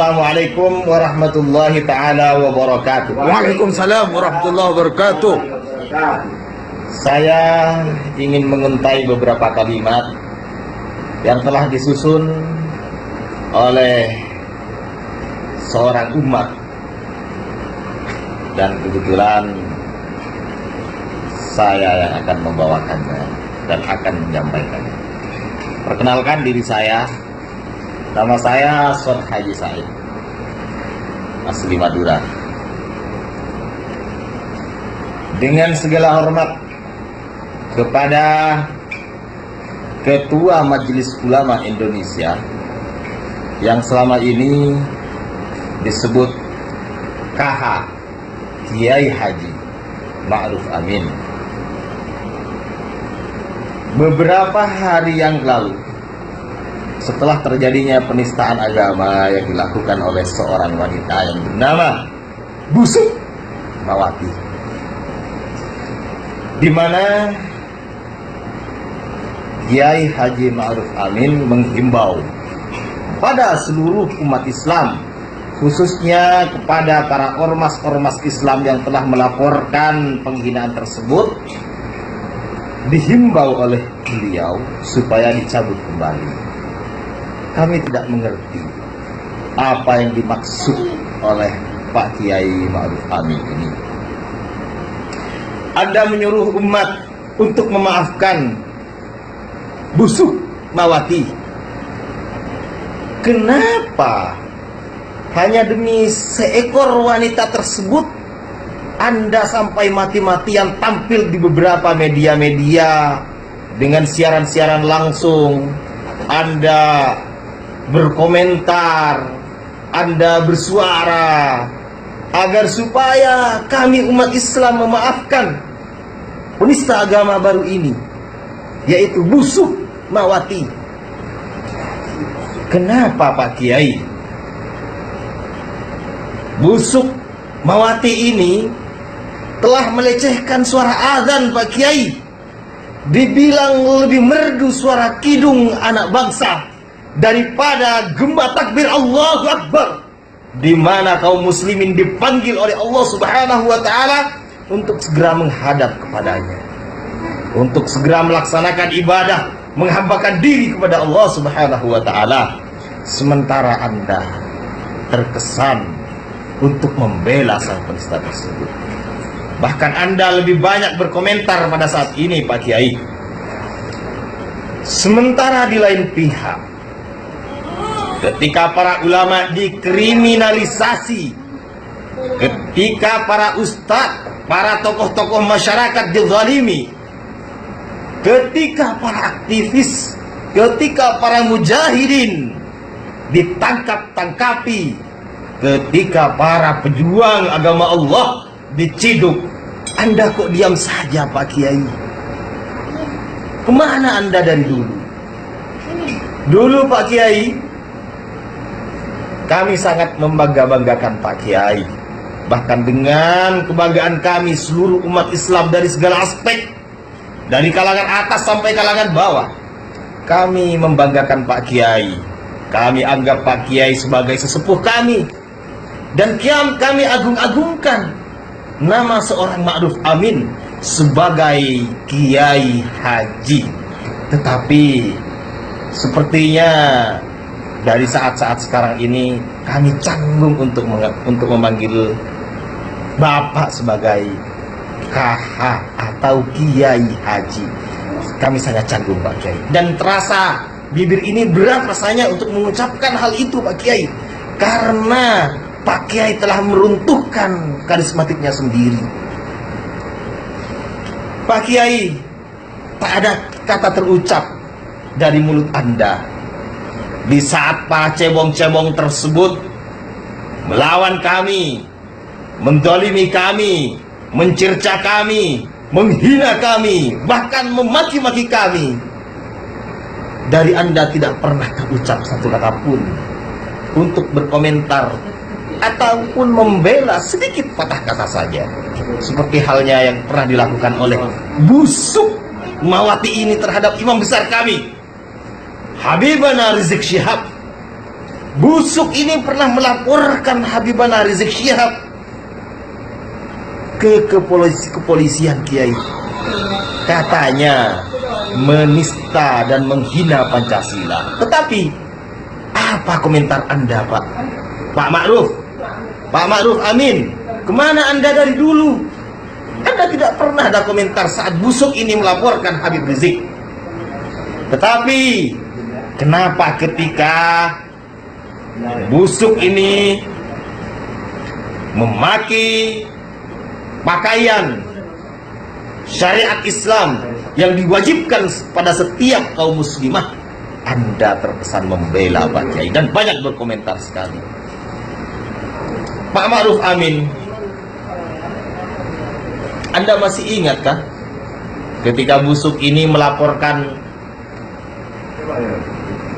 Assalamualaikum warahmatullahi ta'ala wabarakatuh. Waalaikumsalam warahmatullahi wabarakatuh. Saya ingin menguntai beberapa kalimat yang telah disusun oleh seorang umat, dan kebetulan saya yang akan membawakannya dan akan menyampaikannya. Perkenalkan diri saya. Nama saya Son Haji Said, asli Madura. Dengan segala hormat kepada Ketua Majelis Ulama Indonesia yang selama ini disebut KH, Kiai Haji Ma'ruf Amin. Beberapa hari yang lalu, setelah terjadinya penistaan agama yang dilakukan oleh seorang wanita yang bernama Busuk Mawati, di mana Kiai Haji Ma'ruf Amin menghimbau pada seluruh umat Islam, khususnya kepada para ormas-ormas Islam yang telah melaporkan penghinaan tersebut, dihimbau oleh beliau supaya dicabut kembali. Kami tidak mengerti apa yang dimaksud oleh Pak Kiai Ma'ruf Amin ini. Anda menyuruh umat untuk memaafkan Busuk Mawati. Kenapa hanya demi seekor wanita tersebut Anda sampai mati-matian tampil di beberapa media-media dengan siaran-siaran langsung? Anda berkomentar, Anda bersuara agar supaya kami umat Islam memaafkan penista agama baru ini, yaitu Busuk Mawati. Kenapa Pak Kiai? Busuk Mawati ini telah melecehkan suara azan Pak Kiai. Dibilang lebih merdu suara kidung anak bangsa daripada gema takbir Allahu Akbar, di mana kaum muslimin dipanggil oleh Allah Subhanahu wa taala untuk segera menghadap kepadanya, untuk segera melaksanakan ibadah, menghambakan diri kepada Allah Subhanahu wa taala. Sementara Anda terkesan untuk membela sang penista tersebut. Bahkan Anda lebih banyak berkomentar pada saat ini Pak Kiai. Sementara di lain pihak, ketika para ulama dikriminalisasi, ketika para ustadz, para tokoh-tokoh masyarakat dizalimi, ketika para aktivis, ketika para mujahidin ditangkap-tangkapi, ketika para pejuang agama Allah diciduk, Anda kok diam saja Pak Kiai? Kemana Anda dari dulu? Dulu Pak Kiai, kami sangat membangga-banggakan Pak Kiai. Bahkan dengan kebanggaan kami, seluruh umat Islam dari segala aspek, dari kalangan atas sampai kalangan bawah, kami membanggakan Pak Kiai. Kami anggap Pak Kiai sebagai sesepuh kami, dan kami agung-agungkan nama seorang Ma'ruf Amin sebagai Kiai Haji. Tetapi sepertinya dari saat-saat sekarang ini kami canggung untuk memanggil Bapak sebagai KH atau Kiai Haji. Kami sangat canggung Pak Kiai, dan terasa bibir ini berat rasanya untuk mengucapkan hal itu Pak Kiai, karena Pak Kiai telah meruntuhkan karismatiknya sendiri. Pak Kiai, tak ada kata terucap dari mulut Anda di saat para cebong-cebong tersebut melawan kami, mendolimi kami, mencerca kami, menghina kami, bahkan memaki-maki kami. Dari Anda tidak pernah terucap satu kata pun untuk berkomentar ataupun membela sedikit patah kata saja, seperti halnya yang pernah dilakukan oleh Busuk Mawati ini terhadap imam besar kami, Habibana Rizik Syihab. busuk ini pernah melaporkan Habibana Rizik Syihab ke kepolisian Kiai. Katanya menista dan menghina Pancasila. Tetapi apa komentar Anda, Pak? Pak Ma'ruf Amin, kemana Anda dari dulu? Anda tidak pernah ada komentar saat busuk ini melaporkan Habib Rizik. Tetapi kenapa ketika busuk ini memaki pakaian syariat Islam yang diwajibkan pada setiap kaum muslimah, Anda terkesan membela Pak Kiai dan banyak berkomentar sekali. Pak Ma'ruf Amin, Anda masih ingat kan ketika busuk ini melaporkan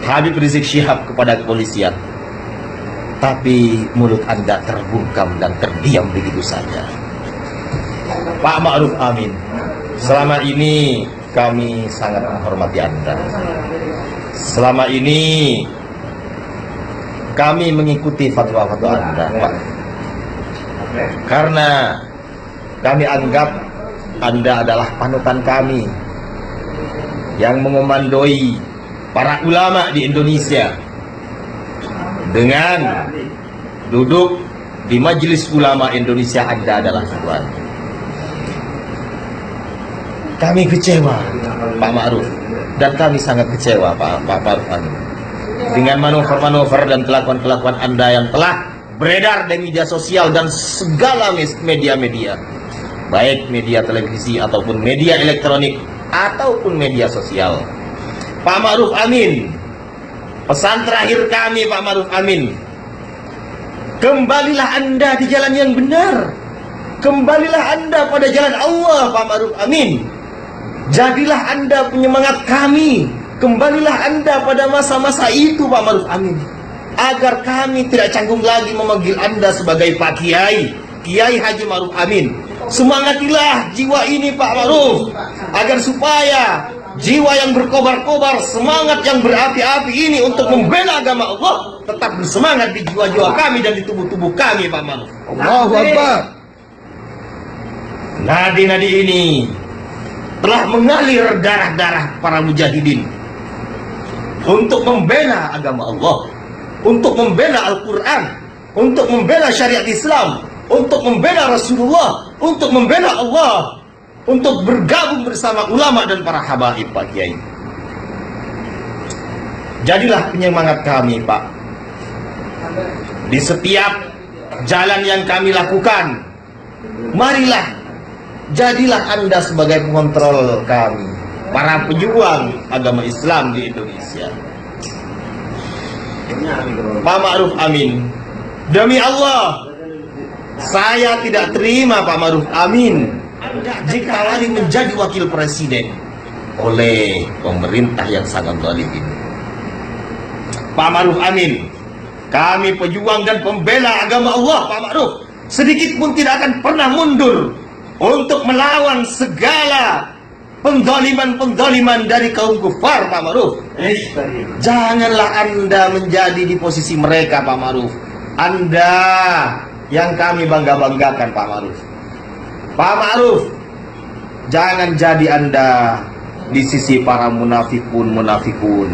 Habib Rizik Syihab kepada kepolisian, tapi mulut Anda terbungkam dan terdiam begitu saja. Pak Ma'ruf Amin, selama ini kami sangat menghormati Anda. Selama ini kami mengikuti fatwa-fatwa Anda, Pak. Karena kami anggap Anda adalah panutan kami yang mengomandoi para ulama di Indonesia dengan duduk di Majelis Ulama Indonesia. Anda adalah Tuhan. Kami kecewa, Pak Ma'ruf, dan kami sangat kecewa, Pak Ma'ruf Amin, dengan manuver-manuver dan kelakuan-kelakuan Anda yang telah beredar di media sosial dan segala media-media, baik media televisi ataupun media elektronik ataupun media sosial. Pak Ma'ruf Amin, pesan terakhir kami, Pak Ma'ruf Amin, kembalilah Anda di jalan yang benar. Kembalilah Anda pada jalan Allah, Pak Ma'ruf Amin. Jadilah Anda penyemangat kami. Kembalilah Anda pada masa-masa itu, Pak Ma'ruf Amin, agar kami tidak canggung lagi memanggil Anda sebagai Pak Kiai, Kiai Haji Ma'ruf Amin. Semangatilah jiwa ini, Pak Ma'ruf, agar supaya jiwa yang berkobar-kobar, semangat yang berapi-api ini untuk membela agama Allah tetap bersemangat di jiwa-jiwa kami dan di tubuh-tubuh kami, Pak Ma'ruf. Allahu Akbar. Nadi-nadi ini telah mengalir darah-darah para mujahidin untuk membela agama Allah, untuk membela Al-Quran, untuk membela syariat Islam, untuk membela Rasulullah, untuk membela Allah, untuk bergabung bersama ulama dan para habaib, Pak Kiai. Jadilah penyemangat kami, Pak, di setiap jalan yang kami lakukan. Marilah, jadilah Anda sebagai pengontrol kami, para pejuang agama Islam di Indonesia. Pak Ma'ruf Amin, demi Allah, saya tidak terima, Pak Ma'ruf Amin, jika Wali menjadi wakil presiden oleh pemerintah yang sangat zalim ini. Pak Ma'ruf Amin, kami pejuang dan pembela agama Allah, Pak Ma'ruf, sedikit pun tidak akan pernah mundur untuk melawan segala pendzaliman-pendzaliman dari kaum kufar, Pak Ma'ruf. Janganlah Anda menjadi di posisi mereka, Pak Ma'ruf. Anda yang kami bangga-banggakan, Pak Ma'ruf. Pak Ma'ruf, jangan jadi Anda di sisi para munafikun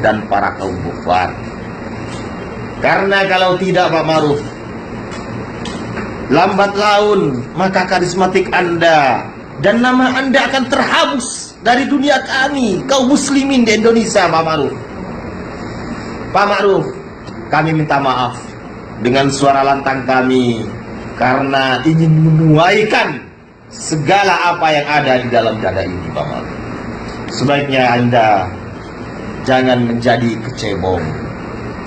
dan para kaum kufar. Karena kalau tidak, Pak Ma'ruf, lambat laun maka karismatik Anda dan nama Anda akan terhapus dari dunia kami, kaum muslimin di Indonesia, Pak Ma'ruf. Pak Ma'ruf, kami minta maaf dengan suara lantang kami karena ingin menuaikan segala apa yang ada di dalam dada ini, Pak Ma'ruf. Sebaiknya Anda jangan menjadi kecebong.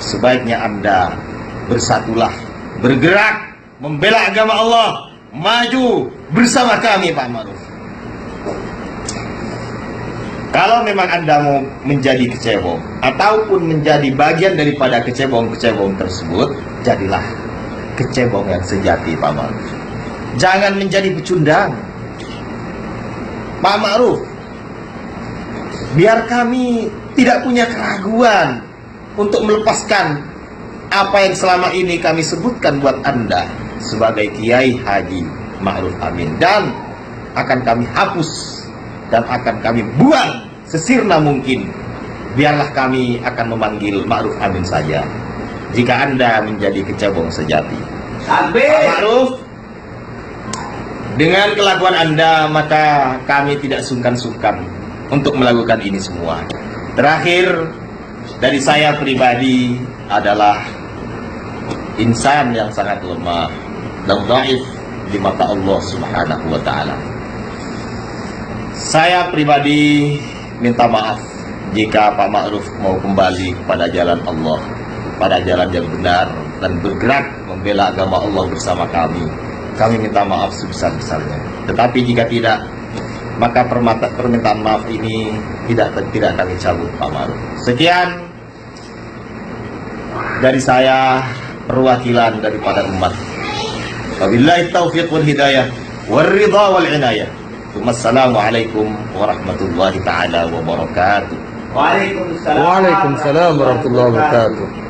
Sebaiknya Anda bersatulah, bergerak, membela agama Allah, maju bersama kami, Pak Ma'ruf. Kalau memang Anda mau menjadi kecebong ataupun menjadi bagian daripada kecebong-kecebong tersebut, jadilah kecebong yang sejati, Pak Ma'ruf. Jangan menjadi pecundang, Pak Ma'ruf. Biar kami tidak punya keraguan untuk melepaskan apa yang selama ini kami sebutkan buat Anda sebagai Kiai Haji Ma'ruf Amin, dan akan kami hapus dan akan kami buang sesirna mungkin. Biarlah kami akan memanggil Ma'ruf Amin saja jika Anda menjadi kecebong sejati. Pak Ma'ruf, dengan kelakuan Anda maka kami tidak sungkan-sungkan untuk melakukan ini semua. Terakhir, dari saya pribadi adalah insan yang sangat lemah dan dhaif di mata Allah Subhanahu wa taala. Saya pribadi minta maaf jika Pak Ma'ruf mau kembali kepada jalan Allah, pada jalan yang benar, dan bergerak membela agama Allah bersama kami. Kami minta maaf sebesar-besarnya. Tetapi jika tidak, maka permintaan maaf ini tidak kami cabut, Pak Ma'ruf. Sekian dari saya, perwakilan daripada umat. Wabillahi taufiq wal hidayah wal ridha wal inayah. Wassalamualaikum warahmatullahi taala wabarakatuh. Waalaikumsalam warahmatullahi wabarakatuh.